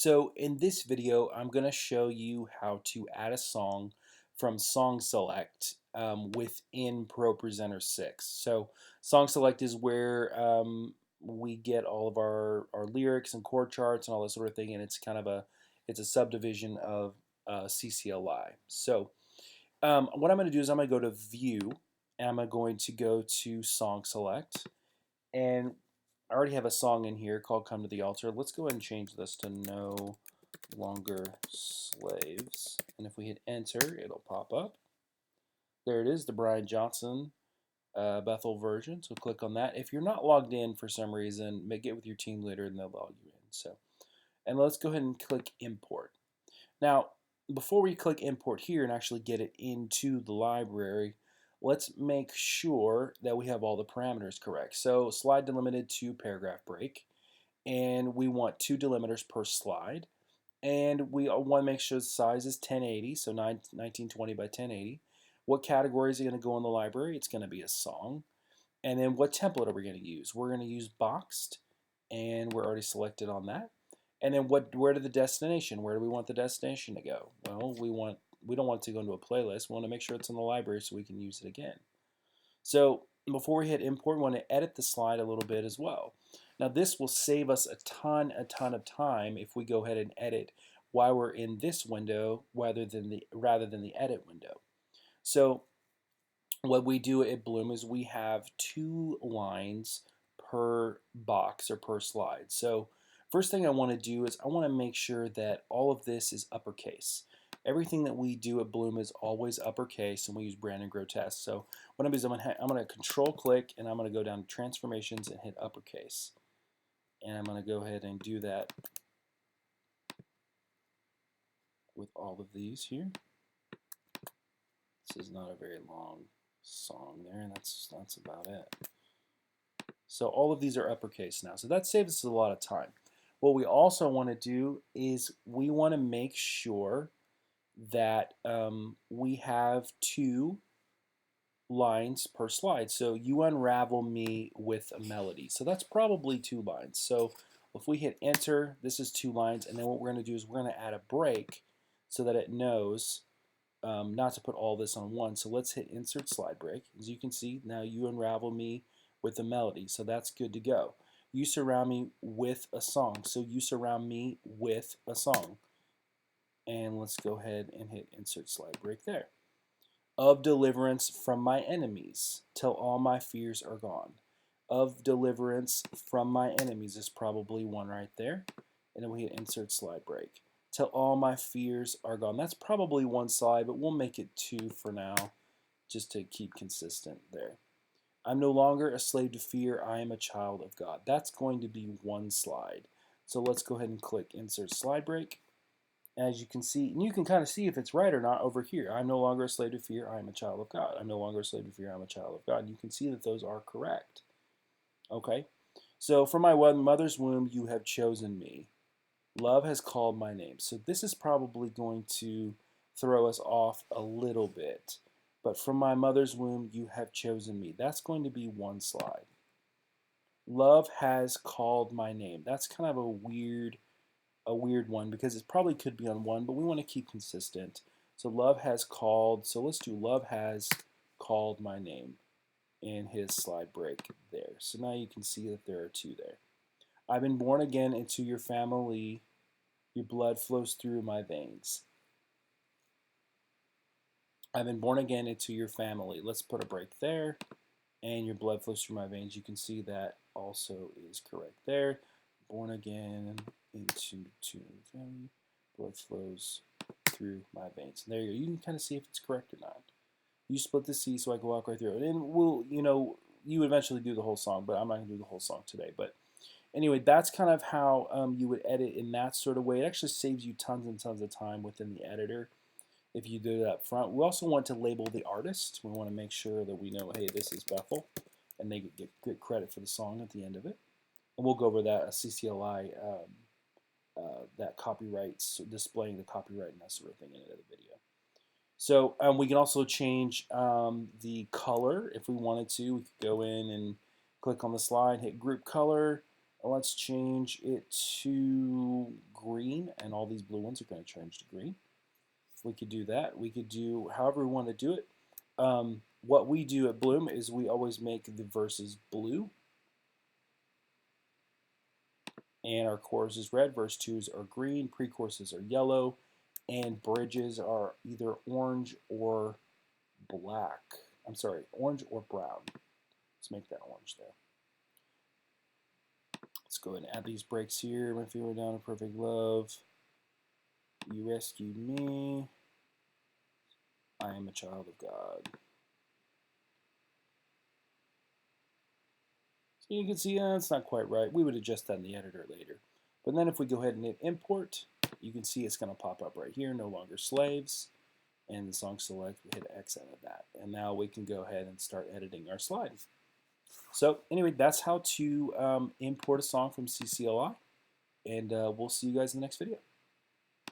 So in this video, I'm going to show you how to add a song from Song Select within ProPresenter 6. So Song Select is where we get all of our lyrics and chord charts and all that sort of thing, and it's a subdivision of CCLI. So what I'm going to do is I'm going to go to View, and I'm going to go to Song Select, and I already have a song in here called Come to the Altar. Let's go ahead and change this to No Longer Slaves. And if we hit enter, it'll pop up. There it is, the Brian Johnson Bethel version. So click on that. If you're not logged in for some reason, get with your team leader and they'll log you in. And let's go ahead and click import. Now, before we click import here and actually get it into the library, let's make sure that we have all the parameters correct. So slide delimited to paragraph break, and we want 2 delimiters per slide, and we want to make sure the size is 1080, so 1920 by 1080. What categories are going to go in the library? It's going to be a song. And then what template are we going to use? We're going to use boxed, and we're already selected on that. And then where to the destination? Where do we want the destination to go? Well, we don't want it to go into a playlist. We want to make sure it's in the library so we can use it again. So before we hit import, we want to edit the slide a little bit as well. Now this will save us a ton of time if we go ahead and edit while we're in this window rather than the edit window. So what we do at Bloom is we have 2 lines per box or per slide. So first thing I want to do is I want to make sure that all of this is uppercase. Everything that we do at Bloom is always uppercase, and we use Brandon Grotesque. So what I'm going to do is I'm going to control click, and I'm going to go down to transformations and hit uppercase. And I'm going to go ahead and do that with all of these here. This is not a very long song there, and that's about it. So all of these are uppercase now. So that saves us a lot of time. What we also want to do is we want to make sure that we have 2 lines per slide. So you unravel me with a melody. So that's probably 2 lines. So if we hit enter, this is 2 lines. And then what we're going to do is we're going to add a break so that it knows not to put all this on one. So let's hit insert slide break. As you can see, now you unravel me with a melody. So that's good to go. You surround me with a song. So you surround me with a song. And let's go ahead and hit insert slide break there. Of deliverance from my enemies till all my fears are gone. Of deliverance from my enemies is probably one right there. And then we hit insert slide break. Till all my fears are gone. That's probably 1 slide, but we'll make it 2 for now just to keep consistent there. I'm no longer a slave to fear. I am a child of God. That's going to be 1 slide. So let's go ahead and click insert slide break. As you can see, and you can kind of see if it's right or not over here. I'm no longer a slave to fear. I am a child of God. I'm no longer a slave to fear. I'm a child of God. You can see that those are correct. Okay. So from my mother's womb, you have chosen me. Love has called my name. So this is probably going to throw us off a little bit. But from my mother's womb, you have chosen me. That's going to be 1 slide. Love has called my name. That's kind of a weird one because it probably could be on 1, but we want to keep consistent. So love has called. So let's do love has called my name and his slide break there. So now you can see that there are 2 there. I've been born again into your family. Your blood flows through my veins. I've been born again into your family. Let's put a break there. And your blood flows through my veins. You can see that also is correct there. Born again into family. Blood flows through my veins. And there you go. You can kind of see if it's correct or not. You split the C so I can walk right through it. And we'll, you eventually do the whole song, but I'm not going to do the whole song today. But anyway, that's kind of how you would edit in that sort of way. It actually saves you tons and tons of time within the editor if you do it up front. We also want to label the artist. We want to make sure that we know, hey, this is Bethel, and they get credit for the song at the end of it. And we'll go over that CCLI, that copyrights, displaying the copyright and that sort of thing in another video. So we can also change the color if we wanted to. We could go in and click on the slide, hit group color. Let's change it to green and all these blue ones are going to change to green. We could do that. We could do however we want to do it. What we do at Bloom is we always make the verses blue, and our chorus is red, verse 2s are green, pre-choruses are yellow, and bridges are either orange or black. I'm sorry, orange or brown. Let's make that orange there. Let's go ahead and add these breaks here. My feet were down in perfect love. You rescued me. I am a child of God. So you can see it's not quite right. We would adjust that in the editor later. But then if we go ahead and hit import, you can see it's going to pop up right here, no longer slaves. And the song select, we hit X out of that. And now we can go ahead and start editing our slide. So anyway, that's how to import a song from CCLI. And we'll see you guys in the next video.